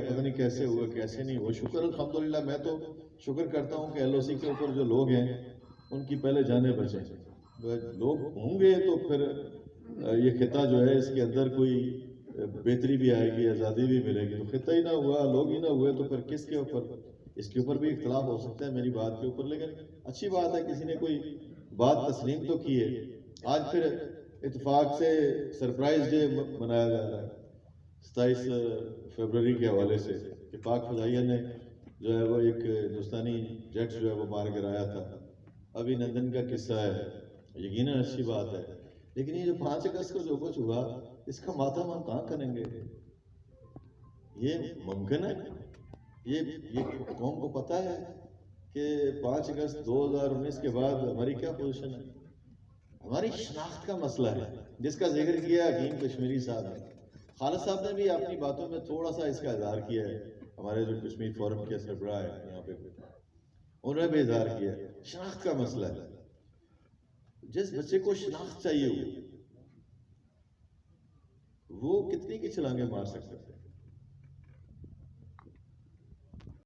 پتہ نہیں کیسے ہوا کیسے نہیں ہوا. شکر الحمدللہ میں تو شکر کرتا ہوں کہ ایل او سی کے اوپر جو لوگ ہیں ان کی پہلے جانیں بچیں. لوگ ہوں گے تو پھر یہ خطہ جو ہے اس کے اندر کوئی بہتری بھی آئے گی, آزادی بھی ملے گی. تو خطہ ہی نہ ہوا, لوگ ہی نہ ہوئے, تو پھر کس کے اوپر؟ اس کے اوپر بھی اختلاف ہو سکتا ہے میری بات کے اوپر, لیکن اچھی بات ہے کسی نے کوئی بات تسلیم تو کی ہے. آج پھر اتفاق سے سرپرائز ڈے منایا جا رہا ہے 27 فروری کے حوالے سے کہ پاک فضائیہ نے جو ہے وہ ایک ہندوستانی جیٹ جو ہے وہ مار گرایا تھا. ابھی نندن کا قصہ ہے, یقیناً اچھی بات ہے, لیکن یہ جو 5 اگست کو جو کچھ ہوا اس کا ماتم ہم کہاں کریں گے؟ یہ ممکن ہے؟ یہ قوم کو پتہ ہے کہ 5 اگست 2019 کے بعد ہماری کیا پوزیشن ہے؟ ہماری شناخت کا مسئلہ ہے جس کا ذکر کیا حکیم کشمیری صاحب نے. خالد صاحب نے بھی اپنی باتوں میں تھوڑا سا اس کا اظہار کیا ہے. ہمارے جو کشمیر فورم کے سربراہ ہے یہاں پہ, انہوں نے بھی اظہار کیا ہے. شناخت کا مسئلہ ہے. جس بچے کو شناخت چاہیے وہ کتنی کی چھلانگیں مار سکتے ہیں.